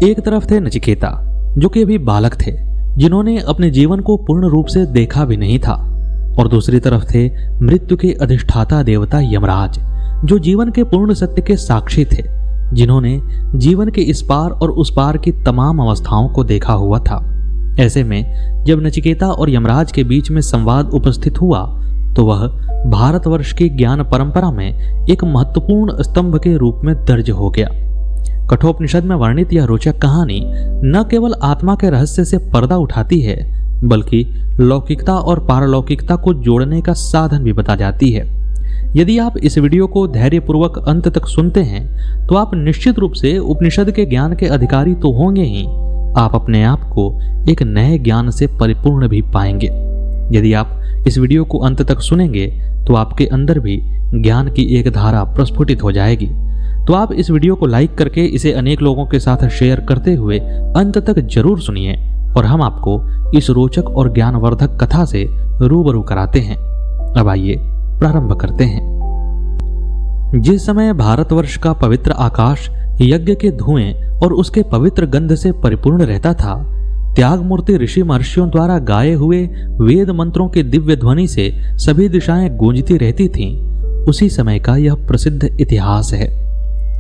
एक तरफ थे नचिकेता, जो कि अभी बालक थे, जिन्होंने अपने जीवन को पूर्ण रूप से देखा भी नहीं था, और दूसरी तरफ थे मृत्यु के अधिष्ठाता देवता यमराज, जो जीवन के पूर्ण सत्य के साक्षी थे, जिन्होंने जीवन के इस पार और उस पार की तमाम अवस्थाओं को देखा हुआ था। ऐसे में जब नचिकेता और यमराज के बीच में संवाद उपस्थित हुआ तो वह भारतवर्ष की ज्ञान परंपरा में एक महत्वपूर्ण स्तंभ के रूप में दर्ज हो गया। कठोपनिषद में वर्णित यह रोचक कहानी न केवल आत्मा के रहस्य से पर्दा उठाती है, बल्कि लौकिकता और पारलौकिकता को जोड़ने का साधन भी बता जाती है। यदि आप इस वीडियो को धैर्यपूर्वक अंत तक सुनते हैं तो आप निश्चित रूप से उपनिषद के ज्ञान के अधिकारी तो होंगे ही, आप अपने आप को एक नए ज्ञान से परिपूर्ण भी पाएंगे। यदि आप इस वीडियो को अंत तक सुनेंगे तो आपके अंदर भी ज्ञान की एक धारा प्रस्फुटित हो जाएगी। तो आप इस वीडियो को लाइक करके इसे अनेक लोगों के साथ शेयर करते हुए अंत तक जरूर सुनिए, और हम आपको इस रोचक और ज्ञानवर्धक कथा से रूबरू कराते हैं। अब आइए प्रारंभ करते हैं। जिस समय भारतवर्ष का पवित्र आकाश यज्ञ के धुएं और उसके पवित्र गंध से परिपूर्ण रहता था, त्याग मूर्ति ऋषि महर्षियों द्वारा गाए हुए वेद मंत्रों की दिव्य ध्वनि से सभी दिशाएं गूंजती रहती थीं, उसी समय का यह प्रसिद्ध इतिहास है।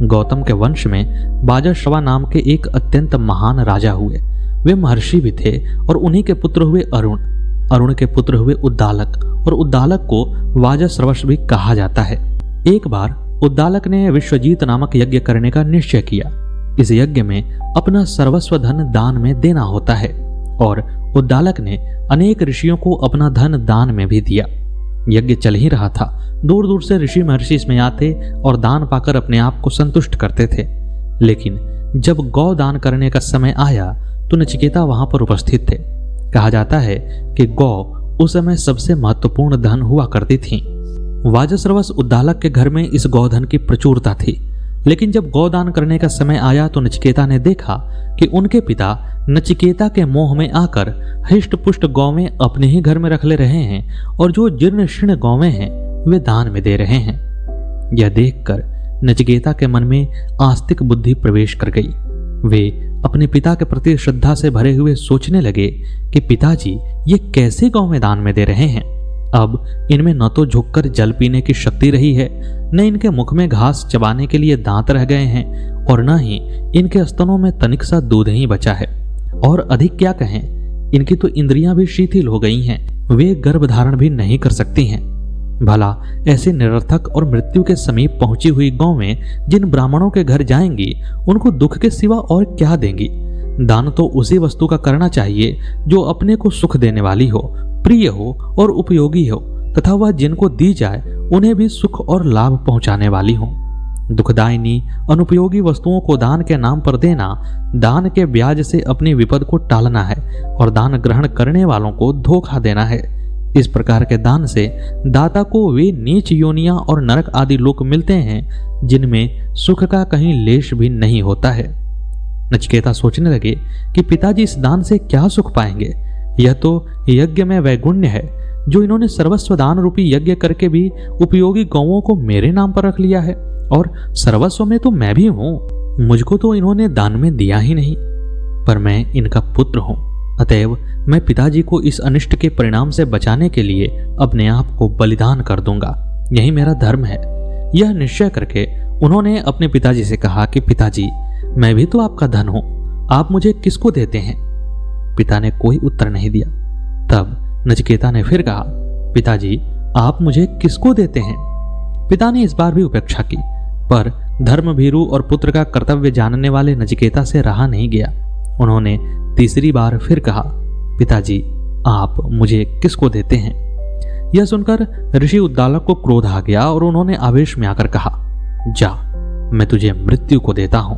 गौतम के वंश में बाजाश्रवा नाम के एक अत्यंत महान राजा हुए। वे महर्षि भी थे और उन्हीं के पुत्र हुए अरुण, अरुण के पुत्र हुए उद्दालक, और उद्दालक को वाजश्रवस भी कहा जाता है। एक बार उद्दालक ने विश्वजीत नामक यज्ञ करने का निश्चय किया। इस यज्ञ में अपना सर्वस्व धन दान में देना होता है, और उद्दालक ने अनेक ऋषियों को अपना धन दान में भी दिया। यज्ञ चल ही रहा था, दूर दूर से ऋषि महर्षि इसमें आते और दान पाकर अपने आप को संतुष्ट करते थे। लेकिन जब गौ दान करने का समय आया तो नचिकेता वहां पर उपस्थित थे। कहा जाता है कि गौ उस समय सबसे महत्वपूर्ण धन हुआ करती थी। वाजश्रवस उद्दालक के घर में इस गौधन की प्रचुरता थी, लेकिन जब गौदान करने का समय आया तो नचिकेता ने देखा कि उनके पिता नचिकेता के मोह में आकर हृष्ट पुष्ट गौवें अपने ही घर में रख ले रहे हैं, और जो जीर्ण शीर्ण गौवें हैं वे दान में दे रहे हैं। यह देखकर नचिकेता के मन में आस्तिक बुद्धि प्रवेश कर गई। वे अपने पिता के प्रति श्रद्धा से भरे हुए सोचने लगे कि पिताजी ये कैसे गौवें दान में दे रहे हैं। अब इनमें न तो झुककर जल पीने की शक्ति रही है, न इनके मुख में घास चबाने के लिए दांत रह गए हैं, और न ही इनके स्तनों में तनिक सा दूध ही बचा है। और अधिक क्या कहें, इनकी तो इंद्रियां भी शिथिल हो गई हैं, वे गर्भ धारण भी नहीं कर सकती हैं। भला ऐसे निरर्थक और मृत्यु के समीप पहुंची हुई गौवें जिन ब्राह्मणों के घर जाएंगी उनको दुख के सिवा और क्या देंगी। दान तो उसी वस्तु का करना चाहिए जो अपने को सुख देने वाली हो, प्रिय हो और उपयोगी हो, तथा वह जिनको दी जाए उन्हें भी सुख और लाभ पहुंचाने वाली हो। दुखदायिनी अनुपयोगी वस्तुओं को दान के नाम पर देना दान के ब्याज से अपनी विपद को टालना है, और दान ग्रहण करने वालों को धोखा देना है। इस प्रकार के दान से दाता को वे नीच योनियां और नरक आदि लोक मिलते हैं जिनमें सुख का कहीं लेश भी नहीं होता है। नचिकेता सोचने लगे कि पिताजी इस दान से क्या सुख पाएंगे। यह तो यज्ञ में वैगुण्य है, जो इन्होंने सर्वस्व दान रूपी यज्ञ करके भी उपयोगी गौओं को मेरे नाम पर रख लिया है, और सर्वस्व में तो मैं भी हूं। मुझको तो इन्होंने दान में दिया ही नहीं, पर मैं इनका पुत्र हूं, अतएव मैं पिताजी को इस अनिष्ट के परिणाम से बचाने के लिए अपने आप को बलिदान कर दूंगा। यही मेरा धर्म है। यह निश्चय करके उन्होंने अपने पिताजी से कहा कि पिताजी, मैं भी तो आपका धन हूं, आप मुझे किसको देते हैं? पिता ने कोई उत्तर नहीं दिया। तब नचिकेता ने फिर कहा, पिताजी आप मुझे किसको देते हैं? पिता ने इस बार भी उपेक्षा की, पर धर्मभीरु और पुत्र का कर्तव्य जानने वाले नचिकेता से रहा नहीं गया। उन्होंने तीसरी बार फिर कहा, पिताजी आप मुझे किसको देते हैं? यह सुनकर ऋषि उद्दालक को क्रोध आ गया और उन्होंने आवेश में आकर कहा, जा, मैं तुझे मृत्यु को देता हूं।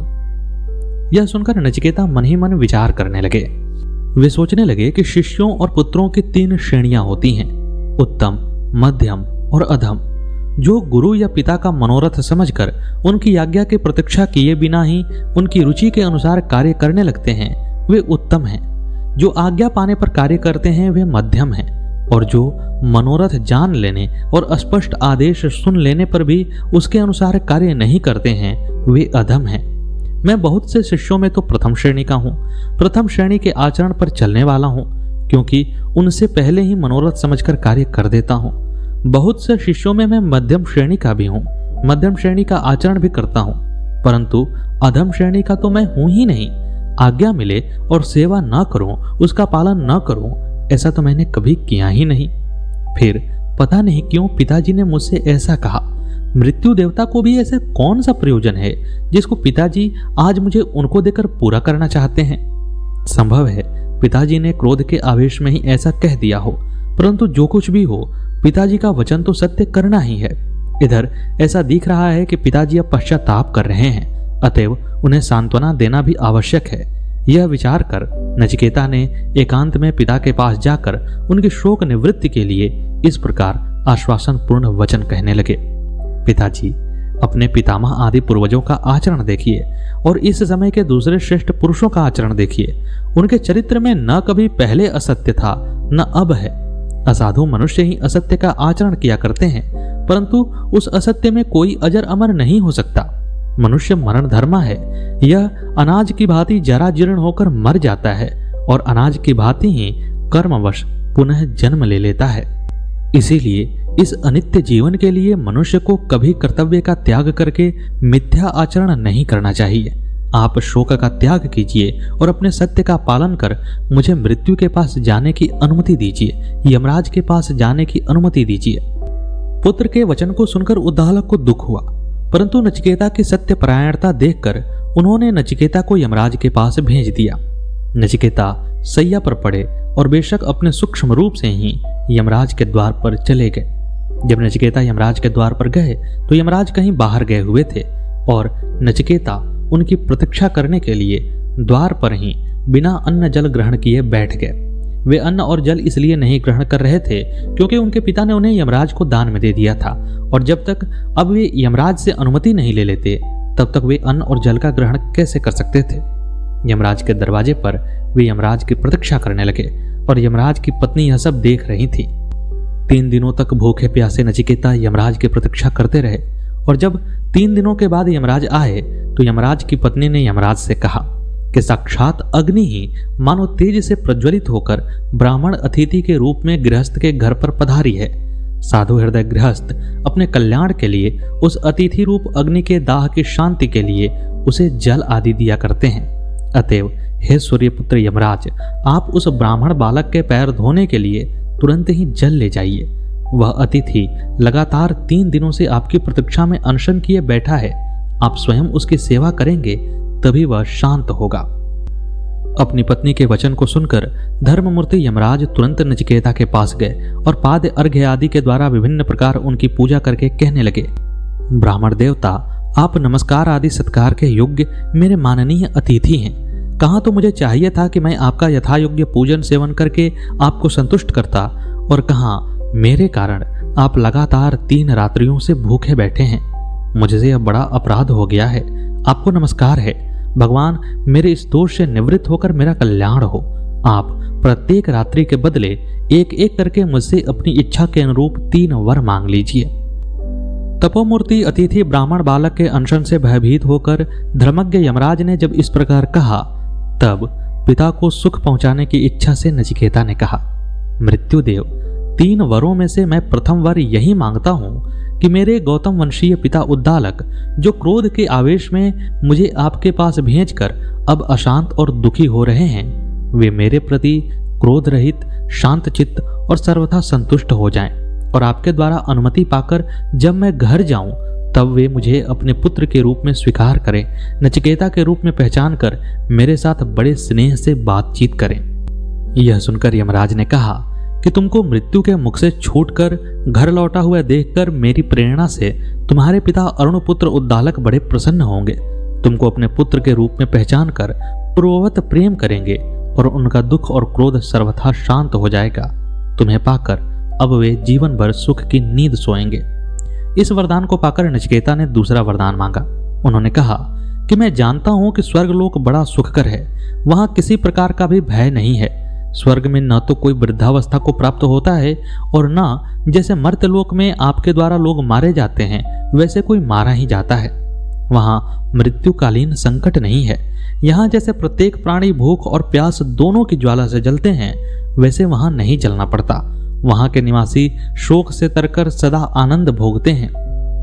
यह सुनकर नचिकेता मन ही मन विचार करने लगे। वे सोचने लगे कि शिष्यों और पुत्रों की 3 श्रेणियां होती हैं, उत्तम, मध्यम और अधम। जो गुरु या पिता का मनोरथ समझकर उनकी आज्ञा की प्रतीक्षा किए बिना ही उनकी रुचि के अनुसार कार्य करने लगते हैं वे उत्तम हैं। जो आज्ञा पाने पर कार्य करते हैं वे मध्यम हैं, और जो मनोरथ जान लेने और स्पष्ट आदेश सुन लेने पर भी उसके अनुसार कार्य नहीं करते हैं वे अधम हैं। मैं बहुत से शिष्यों में तो प्रथम श्रेणी का हूँ, प्रथम श्रेणी के आचरण पर चलने वाला हूँ, क्योंकि उनसे पहले ही मनोरथ समझकर कार्य कर देता हूँ। बहुत से शिष्यों में मैं मध्यम श्रेणी का भी हूँ, मध्यम श्रेणी का आचरण भी करता हूँ, परंतु अधम श्रेणी का तो मैं हूं ही नहीं। आज्ञा मिले और सेवा न करूं, उसका पालन न करूं, ऐसा तो मैंने कभी किया ही नहीं। फिर पता नहीं क्यों पिताजी ने मुझसे ऐसा कहा। मृत्यु देवता को भी ऐसे कौन सा प्रयोजन है जिसको पिताजी आज मुझे उनको देकर पूरा करना चाहते हैं। संभव है पिताजी ने क्रोध के आवेश में ही ऐसा कह दिया हो, परंतु जो कुछ भी हो, पिताजी का वचन तो सत्य करना ही है। इधर ऐसा दिख रहा है कि पिताजी अब पश्चाताप कर रहे हैं, अतएव उन्हें सांत्वना देना भी आवश्यक है। यह विचार कर नचिकेता ने एकांत में पिता के पास जाकर उनकी शोक निवृत्ति के लिए इस प्रकार आश्वासन पूर्ण वचन कहने लगे। पिताजी, अपने पितामह आदि पूर्वजों का आचरण देखिए और इस समय के दूसरे श्रेष्ठ पुरुषों का आचरण देखिए। उनके चरित्र में न कभी पहले असत्य था न अब है। असाधु मनुष्य ही असत्य का आचरण किया करते हैं, परंतु उस असत्य में कोई अजर अमर नहीं हो सकता। मनुष्य मरण धर्मा है। यह अनाज की भांति जरा जीर्ण होकर मर जाता है और अनाज की भांति ही कर्मवश पुनः जन्म ले लेता है। इसीलिए इस अनित्य जीवन के लिए मनुष्य को कभी कर्तव्य का त्याग करके मिथ्या आचरण नहीं करना चाहिए। आप शोक का त्याग कीजिए और अपने सत्य का पालन कर मुझे मृत्यु के पास जाने की अनुमति दीजिए, यमराज के पास जाने की अनुमति दीजिए। पुत्र के वचन को सुनकर उद्दालक को दुख हुआ, परंतु नचिकेता की सत्यपरायणता देखकर उन्होंने नचिकेता को यमराज के पास भेज दिया। नचिकेता सैया पर पड़े और बेशक अपने सूक्ष्म रूप से ही यमराज के द्वार पर चले गए। जब नचिकेता यमराज के द्वार पर गए तो यमराज कहीं बाहर गए हुए थे और नचिकेता उनकी प्रतीक्षा करने के लिए द्वार पर ही बिना अन्न जल ग्रहण किए बैठ गए। वे अन्न और जल इसलिए नहीं ग्रहण कर रहे थे क्योंकि उनके पिता ने उन्हें यमराज को दान में दे दिया था, और जब तक अब वे यमराज से अनुमति नहीं ले लेते तब तक वे अन्न और जल का ग्रहण कैसे कर सकते थे। यमराज के दरवाजे पर वे यमराज की प्रतीक्षा करने लगे और यमराज की पत्नी यह सब देख रही थी। 3 दिनों तक भूखे प्यासे नचिकेता यमराज की प्रतीक्षा करते रहे, और जब 3 दिनों के बाद यमराज आए तो यमराज की पत्नी ने यमराज से कहा कि साक्षात अग्नि ही मानो तेज से प्रज्वलित होकर ब्राह्मण अतिथि के रूप में गृहस्थ के घर पर पधारी है। साधु हृदय गृहस्थ अपने कल्याण के लिए उस अतिथि रूप अग्नि के दाह की शांति के लिए उसे जल आदि दिया करते हैं। अतएव हे सूर्यपुत्र यमराज, आप उस ब्राह्मण बालक के पैर धोने के लिए तुरंत ही जल ले जाइए। वह अतिथि लगातार 3 दिनों से आपकी प्रतीक्षा में अनशन किए बैठा है। आप स्वयं उसकी सेवा करेंगे तभी वह शांत होगा। अपनी पत्नी के वचन को सुनकर धर्ममूर्ति यमराज तुरंत नचिकेता के पास गए और पाद अर्घ्य आदि के द्वारा विभिन्न प्रकार उनकी पूजा करके कहने लगे, ब्राह्मण देवता, आप नमस्कार आदि सत्कार के योग्य मेरे माननीय अतिथि हैं। कहाँ तो मुझे चाहिए था कि मैं आपका यथायोग्य पूजन सेवन करके आपको संतुष्ट करता, और कहाँ मेरे कारण आप लगातार 3 रात्रियों से भूखे बैठे हैं। मुझसे यह बड़ा अपराध हो गया है। आपको नमस्कार है। भगवान, मेरे इस दोष से निवृत्त होकर मेरा कल्याण हो। आप प्रत्येक रात्रि के बदले एक एक करके मुझसे अपनी इच्छा के अनुरूप 3 वर मांग लीजिए। तपोमूर्ति अतिथि ब्राह्मण बालक के अनशन से भयभीत होकर धर्मज्ञ यमराज ने जब इस प्रकार कहा, तब पिता को सुख पहुंचाने की इच्छा से नचिकेता ने कहा, मृत्युदेव, 3 वरों में से मैं प्रथम वर यही मांगता हूं कि मेरे गौतम वंशीय पिता उद्दालक, जो क्रोध के आवेश में मुझे आपके पास भेजकर अब अशांत और दुखी हो रहे हैं, वे मेरे प्रति क्रोध रहित, शांत चित्त और सर्वथा संतुष्ट हो जाएं, और आपके द्वारा अनुमति पाकर जब मैं घर जाऊं तब वे मुझे अपने पुत्र के रूप में स्वीकार करें, नचिकेता के रूप में पहचान कर मेरे साथ बड़े स्नेह से बातचीत करें। यह सुनकर यमराज ने कहा कि तुमको मृत्यु के मुख से छूटकर घर लौटा हुआ देखकर मेरी प्रेरणा से तुम्हारे पिता अरुणपुत्र उद्दालक बड़े प्रसन्न होंगे। तुमको अपने पुत्र के रूप में पहचान कर पूर्ववत प्रेम करेंगे और उनका दुख और क्रोध सर्वथा शांत हो जाएगा। तुम्हें पाकर अब वे जीवन भर सुख की नींद सोएंगे। इस वरदान को पाकर नचिकेता ने दूसरा वरदान मांगा। उन्होंने कहा कि मैं जानता हूं कि स्वर्गलोक बड़ा सुखकर है, वहां किसी प्रकार का भी भय नहीं है। स्वर्ग में न तो कोई वृद्धावस्था को प्राप्त होता है और न जैसे मर्त्यलोक में आपके द्वारा लोग मारे जाते हैं वैसे कोई मारा ही जाता है। वहां मृत्युकालीन संकट नहीं है। यहाँ जैसे प्रत्येक प्राणी भूख और प्यास दोनों की ज्वाला से जलते हैं, वैसे वहां नहीं जलना पड़ता। वहां के निवासी शोक से तरकर सदा आनंद भोगते हैं।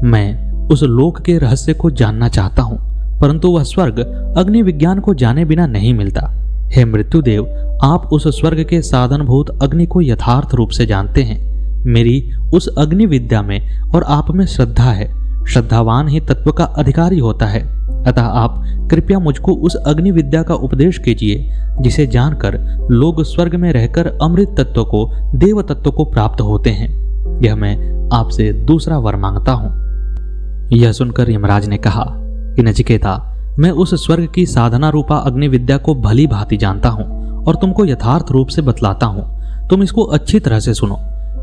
मैं उस लोक के रहस्य को जानना चाहता हूं, परंतु वह स्वर्ग अग्नि विज्ञान को जाने बिना नहीं मिलता। हे मृत्युदेव, आप उस स्वर्ग के साधनभूत अग्नि को यथार्थ रूप से जानते हैं। मेरी उस अग्नि विद्या में और आप में श्रद्धा है। श्रद्धावान ही तत्व का अधिकारी होता है। अतः आप कृपया मुझको उस अग्नि विद्या का उपदेश कीजिए, जिसे जानकर लोग स्वर्ग में रहकर अमृत तत्व को, देव तत्व को प्राप्त होते हैं। यह मैं आपसे दूसरा वर मांगता हूं। यह सुनकर यमराज ने कहा कि नचिकेता, मैं उस स्वर्ग की साधना रूपा अग्नि विद्या को भली भांति जानता हूं और तुमको यथार्थ रूप से बतलाता हूं। तुम इसको अच्छी तरह से सुनो।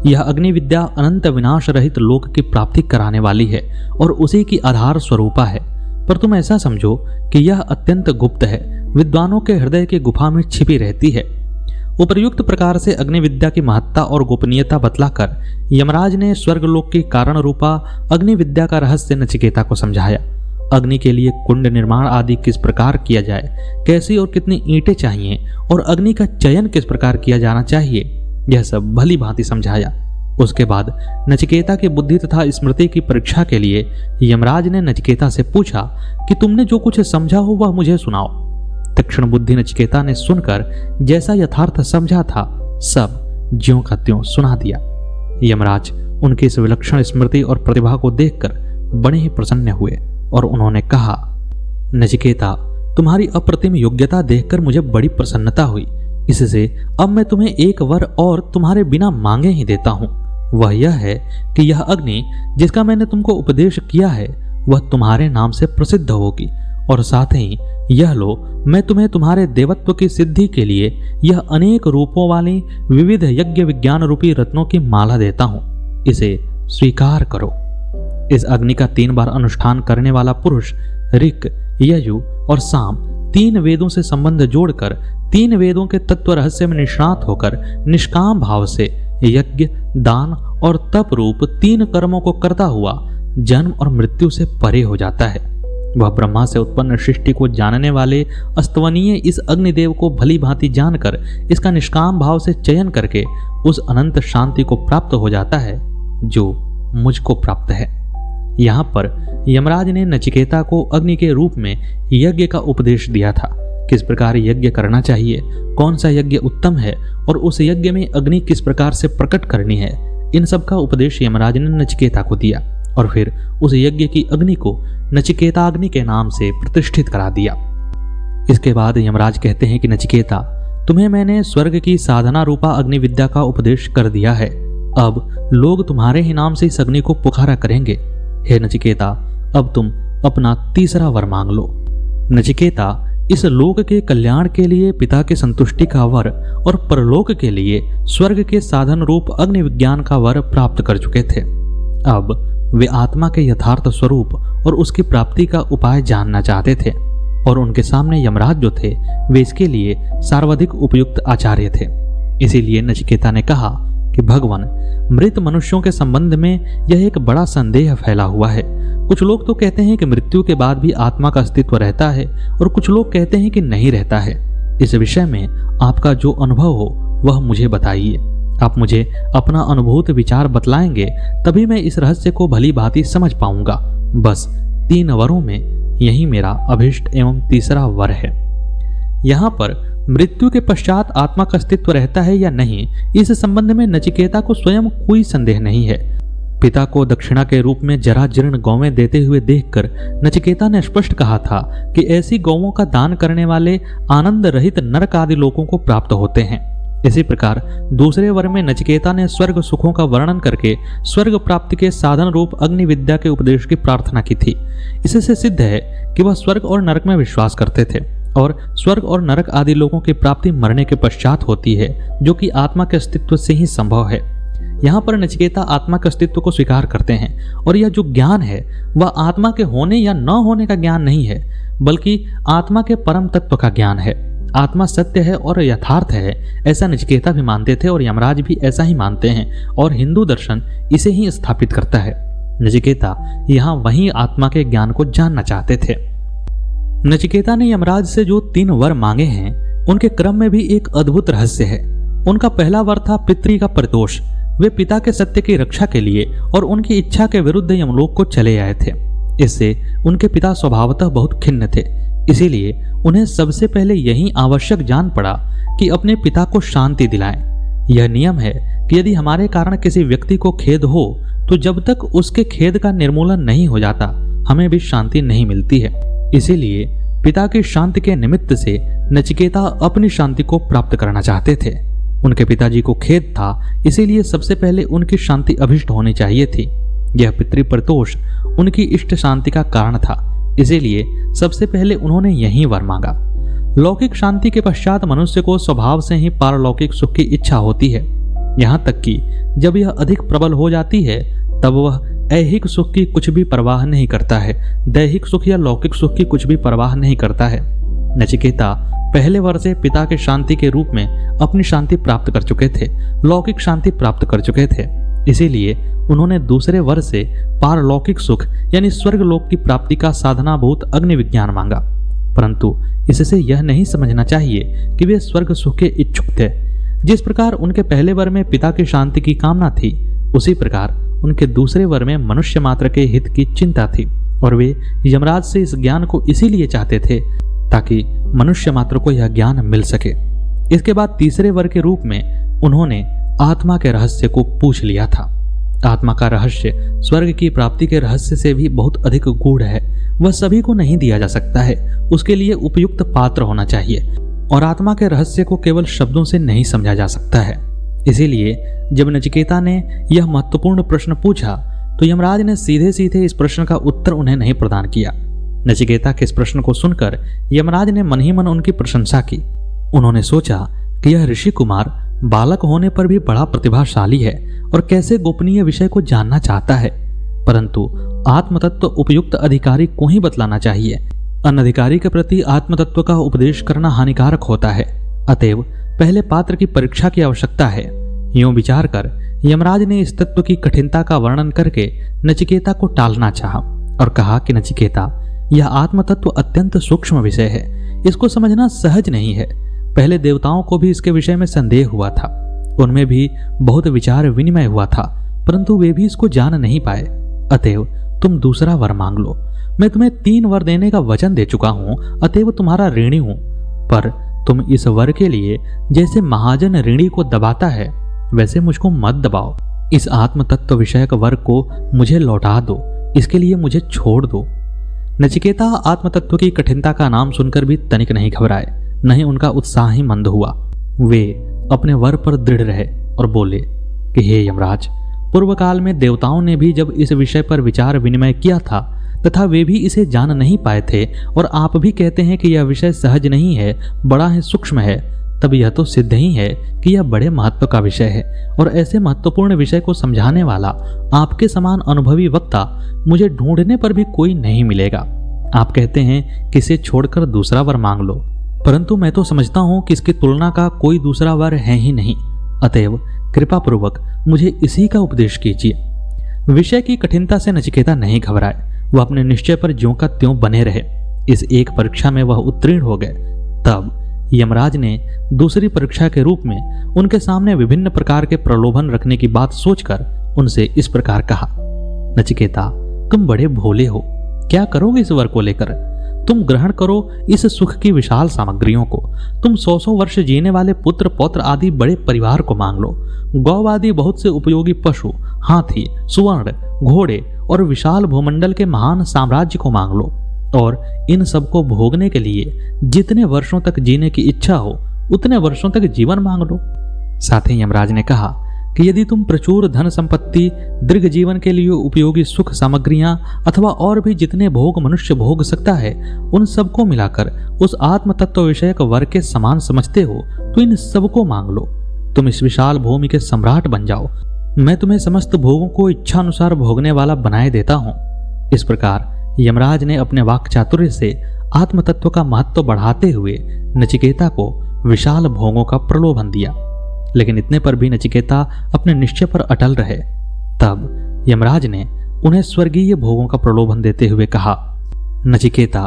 यह अग्नि विद्या अनंत विनाश रहित लोक की प्राप्ति कराने वाली है और उसी की आधार स्वरूपा है। पर तुम ऐसा समझो कि यह अत्यंत गुप्त है, विद्वानों के हृदय की गुफा में छिपी रहती है। उपर्युक्त प्रकार से अग्नि विद्या की महत्ता और गोपनीयता बतलाकर यमराज ने स्वर्गलोक की कारण रूपा अग्नि विद्या का रहस्य नचिकेता को समझाया। अग्नि के लिए कुंड निर्माण आदि किस प्रकार किया जाए, कैसी और कितनी ईंटें चाहिए और अग्नि का चयन किस प्रकार किया जाना चाहिए, यह सब भली भांति समझाया। उसके बाद नचिकेता की बुद्धि तथा स्मृति की परीक्षा के लिए यमराज ने नचिकेता से पूछा कि तुमने जो कुछ समझा हो वह मुझे सुनाओ। तीक्ष्ण बुद्धि नचिकेता ने सुनकर जैसा यथार्थ समझा था सब ज्यों का त्यों सुना दिया। यमराज उनकी इस विलक्षण स्मृति और प्रतिभा को देखकर बड़े ही प्रसन्न हुए और उन्होंने कहा, नचिकेता, तुम्हारी अप्रतिम योग्यता देखकर मुझे बड़ी प्रसन्नता हुई। इससे अब मैं तुम्हें एक वर और तुम्हारे बिना मांगे ही देता हूं। वह यह है कि यह अग्नि जिसका मैंने तुमको उपदेश किया है वह तुम्हारे नाम से प्रसिद्ध होगी, और साथ ही यह लो, मैं तुम्हें तुम्हारे देवत्व की सिद्धि के लिए यह अनेक रूपों वाली विविध यज्ञ विज्ञान रूपी रत्नों की माला देता हूं। इसे स्वीकार करो। इस अग्नि का 3 बार अनुष्ठान करने वाला पुरुष ऋक, यजु और साम 3 वेदों से संबंध जोड़कर 3 वेदों के तत्व रहस्य में निष्णात होकर निष्काम भाव से यज्ञ, दान और तप रूप 3 कर्मों को करता हुआ जन्म और मृत्यु से परे हो जाता है। वह ब्रह्मा से उत्पन्न सृष्टि को जानने वाले अस्तवनीय इस अग्निदेव को भली भांति जानकर इसका निष्काम भाव से चयन करके उस अनंत शांति को प्राप्त हो जाता है जो मुझको प्राप्त है। यहाँ पर यमराज ने नचिकेता को अग्नि के रूप में यज्ञ का उपदेश दिया था। किस प्रकार यज्ञ करना चाहिए, कौन सा यज्ञ उत्तम है और उस यज्ञ में अग्नि किस प्रकार से प्रकट करनी है, इन सब का उपदेश यमराज ने नचिकेता को दिया और फिर उस यज्ञ की अग्नि को नचिकेताग्नि के नाम से प्रतिष्ठित करा दिया। इसके बाद यमराज कहते हैं कि नचिकेता, तुम्हें मैंने स्वर्ग की साधना रूपा अग्नि विद्या का उपदेश कर दिया है। अब लोग तुम्हारे ही नाम से इस अग्नि को पुकारा करेंगे। हे नचिकेता, अब तुम अपना तीसरा वर मांग लो। नचिकेता इस लोक के कल्याण के लिए पिता के संतुष्टि का वर और परलोक के लिए स्वर्ग के साधन रूप अग्नि विज्ञान का वर प्राप्त कर चुके थे। अब वे आत्मा के यथार्थ स्वरूप और उसकी प्राप्ति का उपाय जानना चाहते थे और उनके सामने यमराज जो थे वे इसके लिए सर्वाधिक उपयुक्त आचार्य थे। इसीलिए नचिकेता ने कहा कि भगवान, मृत मनुष्यों के संबंध में यह एक बड़ा संदेह फैला हुआ है। कुछ लोग तो कहते हैं कि मृत्यु के बाद भी आत्मा का अस्तित्व रहता है और कुछ लोग कहते हैं कि नहीं रहता है। इस विषय में आपका जो अनुभव हो वह मुझे बताइए। आप मुझे अपना अनुभूत विचार बतलाएंगे तभी मैं इस रहस्य को भली भांति समझ पाऊंगा। बस 3 वरों में यही मेरा अभिष्ट एवं तीसरा वर है। यहाँ पर मृत्यु के पश्चात आत्मा का अस्तित्व रहता है या नहीं, इस संबंध में नचिकेता को स्वयं कोई संदेह नहीं है। पिता को दक्षिणा के रूप में जरा जीर्ण गौवें देते हुए देखकर नचिकेता ने स्पष्ट कहा था कि ऐसी गौवों का दान करने वाले आनंद रहित नरक आदि लोकों को प्राप्त होते हैं। इसी प्रकार दूसरे वर में नचिकेता ने स्वर्ग सुखों का वर्णन करके स्वर्ग प्राप्ति के साधन रूप अग्नि विद्या के उपदेश की प्रार्थना की थी। इससे सिद्ध है कि वह स्वर्ग और नरक में विश्वास करते थे और स्वर्ग और नरक आदि लोगों की प्राप्ति मरने के पश्चात होती है, जो कि आत्मा के अस्तित्व से ही संभव है। यहाँ पर नचिकेता आत्मा के अस्तित्व को स्वीकार करते हैं और यह जो ज्ञान है वह आत्मा के होने या न होने का ज्ञान नहीं है, बल्कि आत्मा के परम तत्व का ज्ञान है। आत्मा सत्य है और यथार्थ है, ऐसा नचिकेता भी मानते थे और यमराज भी ऐसा ही मानते हैं और हिंदू दर्शन इसे ही स्थापित करता है। नचिकेता यहाँ वही आत्मा के ज्ञान को जानना चाहते थे। नचिकेता ने यमराज से जो 3 वर मांगे हैं उनके क्रम में भी एक अद्भुत रहस्य है। उनका पहला वर था पितृ का परितोष। वे पिता के सत्य की रक्षा के लिए और उनकी इच्छा के विरुद्ध यमलोक को चले आए थे। इससे उनके पिता स्वभावतः बहुत खिन्न थे, इसीलिए उन्हें सबसे पहले यही आवश्यक जान पड़ा कि अपने पिता को शांति दिलाएं। यह नियम है कि यदि हमारे कारण किसी व्यक्ति को खेद हो तो जब तक उसके खेद का निर्मूलन नहीं हो जाता हमें भी शांति नहीं मिलती है। इसीलिए पिता की शांति के निमित्त से नचिकेता अपनी शांति को प्राप्त करना चाहते थे। उनके पिताजी को खेद था, इसीलिए सबसे पहले उनकी शांति अभिष्ट होनी चाहिए थी। यह पितृप्रतोष उनकी इष्ट शांति का कारण था, इसीलिए सबसे पहले उन्होंने यही वर मांगा। लौकिक शांति के पश्चात मनुष्य को स्वभाव से ही पारलौकिक सुख की इच्छा होती है। यहाँ तक कि जब यह अधिक प्रबल हो जाती है तब वह ऐहिक सुख की कुछ भी परवाह नहीं करता है, दैहिक सुख या लौकिक सुख की कुछ भी परवाह नहीं करता है। नचिकेता पहले वर से पिता के शांति के रूप में अपनी शांति प्राप्त कर चुके थे, लौकिक शांति प्राप्त कर चुके थे। इसीलिए उन्होंने दूसरे वर से पारलौकिक सुख यानी स्वर्ग लोक की प्राप्ति का साधनाभूत अग्नि विज्ञान मांगा। परंतु इससे यह नहीं समझना चाहिए कि वे स्वर्ग सुख के इच्छुक थे। जिस प्रकार उनके पहले वर में पिता की शांति की कामना थी, उसी प्रकार उनके दूसरे वर में मनुष्य मात्र के हित की चिंता थी और वे यमराज से इस ज्ञान को इसीलिए चाहते थे ताकि मनुष्य मात्र को यह ज्ञान मिल सके। इसके बाद तीसरे वर के रूप में उन्होंने आत्मा के रहस्य को पूछ लिया था। आत्मा का रहस्य स्वर्ग की प्राप्ति के रहस्य से भी बहुत अधिक गूढ़ है। वह सभी को नहीं दिया जा सकता है, उसके लिए उपयुक्त पात्र होना चाहिए और आत्मा के रहस्य को केवल शब्दों से नहीं समझा जा सकता है। इसीलिए जब नचिकेता ने यह महत्वपूर्ण प्रश्न पूछा तो यमराज ने सीधे सीधे इस प्रश्न का उत्तर उन्हें नहीं प्रदान किया। नचिकेता के इस प्रश्न को सुनकर यमराज ने मन ही मन उनकी प्रशंसा की। उन्होंने सोचा कि यह ऋषि कुमार बालक होने पर भी बड़ा प्रतिभाशाली है और कैसे गोपनीय विषय को जानना चाहता है, परंतु आत्मतत्व उपयुक्त अधिकारी को ही बतलाना चाहिए। अनधिकारी के प्रति आत्मतत्व का उपदेश करना हानिकारक होता है, अतएव पहले पात्र की परीक्षा की आवश्यकता है। यूं विचार कर यमराज ने इस तत्व की कठिनता का वर्णन करके नचिकेता को टालना चाहा और कहा कि नचिकेता, यह आत्मतत्व अत्यंत सूक्ष्म विषय है, इसको समझना सहज नहीं है। पहले देवताओं को भी इसके विषय में संदेह हुआ था, उनमें भी बहुत विचार विनिमय हुआ था, परंतु वे भी इसको जान नहीं पाए। अतएव तुम दूसरा वर मांग लो। मैं तुम्हें 3 वर देने का वचन दे चुका हूं, अतएव तुम्हारा ऋणी हूं, पर तुम इस वर के लिए जैसे महाजन ऋणी को दबाता है वैसे मुझको मत दबाओ। इस आत्म तत्व विषयक वर को मुझे लौटा दो, इसके लिए मुझे छोड़ दो। नचिकेता आत्म तत्व की कठिनता का नाम सुनकर भी तनिक नहीं घबराए, न ही उनका उत्साह ही मंद हुआ। वे अपने वर पर दृढ़ रहे और बोले कि हे यमराज, पूर्व काल में देवताओं ने भी जब इस विषय पर विचार विनिमय किया था तथा वे भी इसे जान नहीं पाए थे, और आप भी कहते हैं कि यह विषय सहज नहीं है, बड़ा ही सूक्ष्म है, तब यह तो सिद्ध ही है कि यह बड़े महत्व का विषय है, और ऐसे महत्वपूर्ण विषय को समझाने वाला आपके समान अनुभवी वक्ता मुझे ढूंढने पर भी कोई नहीं मिलेगा। आप कहते हैं कि इसे छोड़कर दूसरा वर मांग लो, परंतु मैं तो समझता हूं कि इसकी तुलना का कोई दूसरा वर है ही नहीं। अतएव कृपा पूर्वक मुझे इसी का उपदेश कीजिए। विषय की कठिनता से नचिकेता नहीं घबराए, वह अपने निश्चय पर ज्यों का त्यों बने रहे। इस एक परीक्षा में वह उत्तीर्ण हो गए। तब यमराज ने दूसरी परीक्षा के रूप में उनके सामने विभिन्न प्रकार के प्रलोभन रखने की बात सोचकर उनसे इस प्रकार कहा, नचिकेता, तुम बड़े भोले हो, क्या करोगे इस वर को लेकर? तुम ग्रहण करो इस सुख की विशाल सामग्रियों को। तुम 100 वर्ष जीने वाले पुत्र पौत्र आदि बड़े परिवार को मांग लो। गौ आदि बहुत से उपयोगी पशु, हाथी, सुवर्ण, घोड़े और विशाल भूमंडल के महान साम्राज्य को मांग लो, और इन सबको भोगने के लिए जितने वर्षों तक जीने की इच्छा हो उतने वर्षों तक जीवन मांग लो। साथ ही यमराज ने कहा कि यदि तुम प्रचुर धन संपत्ति, दीर्घ जीवन के लिए उपयोगी सुख सामग्रियां अथवा और भी जितने भोग मनुष्य भोग सकता है, उन सबको मिलाकर उस आत्म तत्व विषयक वर के समान समझते हो तो इन सबको मांग लो। तुम इस विशाल भूमि के सम्राट बन जाओ, मैं तुम्हें समस्त भोगों को इच्छानुसार भोगने वाला बनाए देता हूं। इस प्रकार यमराज ने अपने वाक् चातुर्य से आत्म तत्व का महत्व बढ़ाते हुए नचिकेता को विशाल भोगों का प्रलोभन दिया, लेकिन इतने पर भी नचिकेता अपने निश्चय पर अटल रहे। तब यमराज ने उन्हें स्वर्गीय भोगों का प्रलोभन देते हुए कहा, नचिकेता,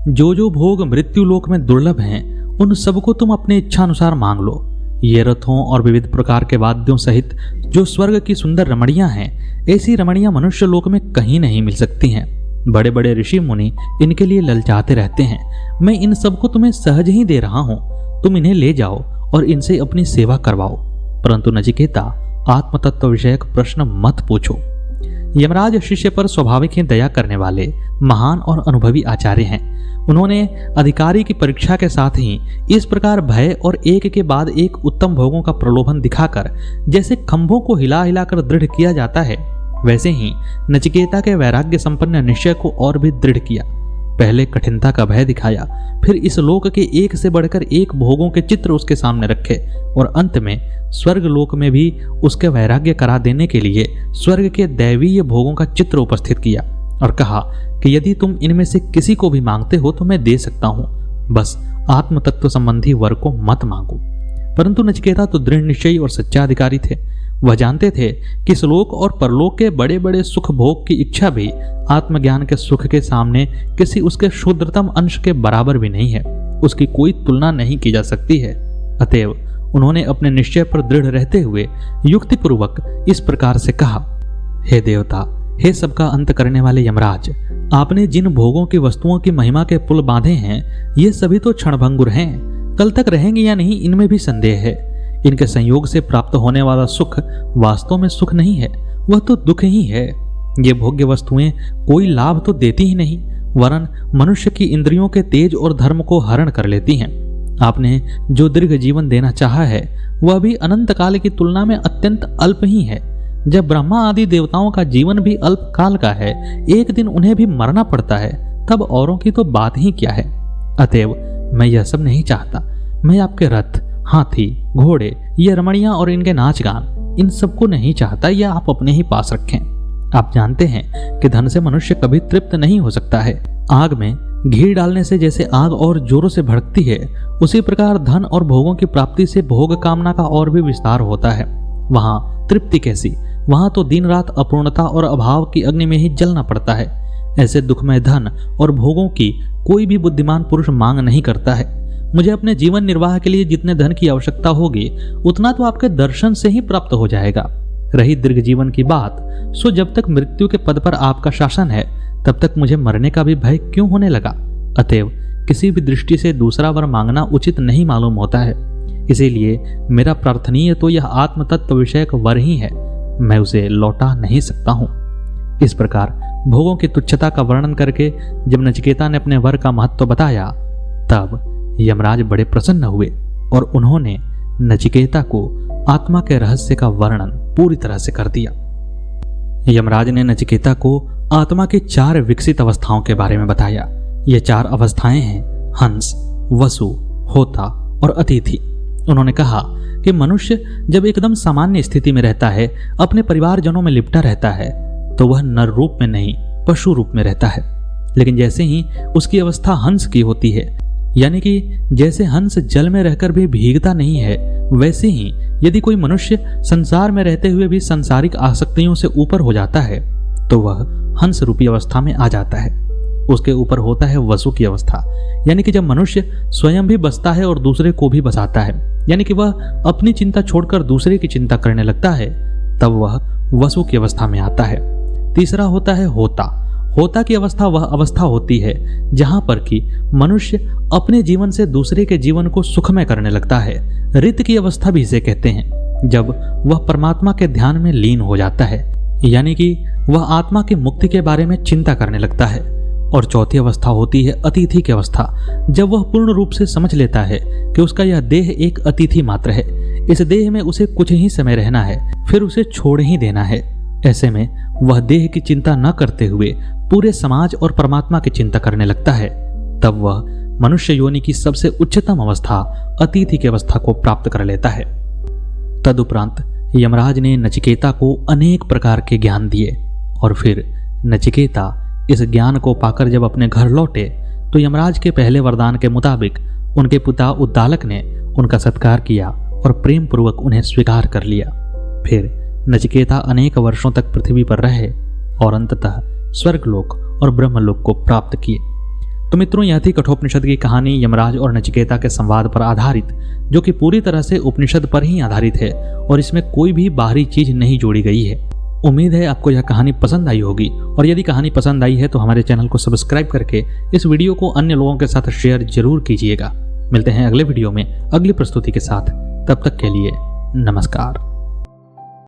जो जो भोग मृत्यु लोक में दुर्लभ हैं, उन सबको तुम अपनी इच्छा अनुसार मांग लो। ये रथों और विविध प्रकार के वाद्यों सहित जो स्वर्ग की सुंदर रमणियां हैं, ऐसी रमणियां मनुष्य लोक में कहीं नहीं मिल सकती हैं। बड़े बड़े ऋषि मुनि इनके लिए ललचाते रहते हैं। मैं इन सबको तुम्हें सहज ही दे रहा हूं, तुम इन्हें ले जाओ और इनसे अपनी सेवा करवाओ। परंतु नचिकेता, आत्मतत्व विषयक प्रश्न मत पूछो। यमराज शिष्य पर स्वाभाविक ही दया करने वाले महान और अनुभवी आचार्य हैं। उन्होंने अधिकारी की परीक्षा के साथ ही इस प्रकार भय और एक के बाद एक उत्तम भोगों का प्रलोभन दिखाकर जैसे खंभों को हिला हिलाकर दृढ़ किया जाता है, वैसे ही नचिकेता के वैराग्य संपन्न निश्चय को और भी दृढ़ किया। पहले कठिनता का भय दिखाया, फिर इस लोक के एक से बढ़कर एक भोगों के चित्र उसके सामने रखे और अंत में स्वर्ग लोक में भी उसके वैराग्य करा देने के लिए स्वर्ग के दैवीय भोगों का चित्र उपस्थित किया और कहा कि यदि तुम इनमें से किसी को भी मांगते हो तो मैं दे सकता हूं, बस आत्म तत्व संबंधी वर को मत मांगो। परंतु नचिकेता तो दृढ़ निश्चयी और सच्चा अधिकारी थे। वह जानते थे कि श्लोक और परलोक के बड़े बड़े सुख भोग की इच्छा भी आत्मज्ञान के सुख के सामने किसी उसके क्षुद्रतम अंश के बराबर भी नहीं है, उसकी कोई तुलना नहीं की जा सकती है। अतएव उन्होंने अपने निश्चय पर दृढ़ रहते हुए युक्तिपूर्वक इस प्रकार से कहा, हे देवता, हे सबका अंत करने वाले यमराज, आपने जिन भोगों की वस्तुओं की महिमा के पुल बांधे हैं, ये सभी तो क्षणभंगुर हैं, कल तक रहेंगे या नहीं इनमें भी संदेह है। इनके संयोग से प्राप्त होने वाला सुख वास्तव में सुख नहीं है, वह तो दुख ही है। ये भोग्य वस्तुएं कोई लाभ तो देती ही नहीं, वरन मनुष्य की इंद्रियों के तेज और धर्म को हरण कर लेती हैं। आपने जो दीर्घ जीवन देना चाहा है, वह भी अनंत काल की तुलना में अत्यंत अल्प ही है। जब ब्रह्मा आदि देवताओं का जीवन भी अल्प काल का है, एक दिन उन्हें भी मरना पड़ता है, तब औरों की तो बात ही क्या है। अतएव मैं यह सब नहीं चाहता। मैं आपके रथ, हाथी, घोड़े, ये रमणियां और इनके नाच गान, इन सबको नहीं चाहता, यह आप अपने ही पास रखें। आप जानते हैं कि धन से मनुष्य कभी तृप्त नहीं हो सकता है। आग में घी डालने से जैसे आग और जोरों से भड़कती है, उसी प्रकार धन और भोगों की प्राप्ति से भोग कामना का और भी विस्तार होता है। वहां तृप्ति कैसी, वहां तो दिन रात अपूर्णता और अभाव की अग्नि में ही जलना पड़ता है। ऐसे दुखमय धन और भोगों की कोई भी बुद्धिमान पुरुष मांग नहीं करता है। मुझे अपने जीवन निर्वाह के लिए जितने धन की आवश्यकता होगी, उतना तो आपके दर्शन से ही प्राप्त हो जाएगा। रही दीर्घ जीवन की बात, सो जब तक मृत्यु के पद पर आपका शासन है, तब तक मुझे मरने का भी भय क्यों होने लगा। अतएव किसी भी दृष्टि से दूसरा वर मांगना उचित नहीं मालूम होता है। इसीलिए मेरा प्रार्थनीय तो यह आत्म तत्व विषयक वर ही है, मैं उसे लौटा नहीं सकता हूं। इस प्रकार भोगों की तुच्छता का वर्णन करके जब नचिकेता ने अपने वर का महत्व बताया, तब यमराज बड़े प्रसन्न हुए और उन्होंने नचिकेता को आत्मा के रहस्य का वर्णन पूरी तरह से कर दिया। यमराज ने नचिकेता को आत्मा की 4 विकसित अवस्थाओं के बारे में बताया। ये 4 अवस्थाएं हैं हंस, वसु, होता और अतिथि। उन्होंने कहा कि मनुष्य जब एकदम सामान्य स्थिति में रहता है, अपने परिवारजनों में लिपटा रहता है, तो वह नर रूप में नहीं पशु रूप में रहता है। लेकिन जैसे ही उसकी अवस्था हंस की होती है, यानी कि जैसे हंस जल में रहकर भी भीगता नहीं है, वैसे ही यदि कोई मनुष्य संसार में रहते हुए भी सांसारिक आसक्तियों से ऊपर हो जाता है, तो वह हंस रूपी अवस्था में आ जाता है। उसके ऊपर होता है वसु की अवस्था, यानी कि जब मनुष्य स्वयं भी बसता है और दूसरे को भी बसाता है, यानी कि वह अपनी चिंता छोड़कर दूसरे की चिंता करने लगता है, तब वह वसु की अवस्था में आता है। तीसरा होता है होता। होता की अवस्था वह अवस्था होती है जहां पर कि मनुष्य अपने जीवन से दूसरे के जीवन को सुखमय करने लगता है। रित की अवस्था भी इसे कहते हैं, जब वह परमात्मा के ध्यान में लीन हो जाता है, यानी कि वह आत्मा की मुक्ति के बारे में चिंता करने लगता है। और चौथी अवस्था होती है अतिथि की अवस्था, जब वह पूर्ण रूप से समझ लेता है कि उसका यह देह एक अतिथि मात्र है, इस देह में उसे कुछ ही समय रहना है, फिर उसे छोड़ ही देना है। ऐसे में वह देह की चिंता न करते हुए पूरे समाज और परमात्मा की चिंता करने लगता है। तब वह मनुष्य योनि की सबसे उच्चतम अवस्था अतिथि की अवस्था को प्राप्त कर लेता है। तदुपरांत यमराज ने नचिकेता को अनेक प्रकार के ज्ञान दिए और फिर नचिकेता इस ज्ञान को पाकर जब अपने घर लौटे, तो यमराज के पहले वरदान के मुताबिक उनके पिता उद्दालक ने उनका सत्कार किया और प्रेम पूर्वक उन्हें स्वीकार कर लिया। फिर नचिकेता अनेक वर्षों तक पृथ्वी पर रहे और अंततः स्वर्गलोक और ब्रह्मलोक को प्राप्त किए। तो मित्रों, यह थी कठोपनिषद की कहानी यमराज और नचिकेता के संवाद पर आधारित, जो कि पूरी तरह से उपनिषद पर ही आधारित है और इसमें कोई भी बाहरी चीज नहीं जोड़ी गई है। उम्मीद है आपको यह कहानी पसंद आई होगी, और यदि कहानी पसंद आई है तो हमारे चैनल को सब्सक्राइब करके इस वीडियो को अन्य लोगों के साथ शेयर जरूर कीजिएगा। मिलते हैं अगले वीडियो में अगली प्रस्तुति के साथ। तब तक के लिए नमस्कार।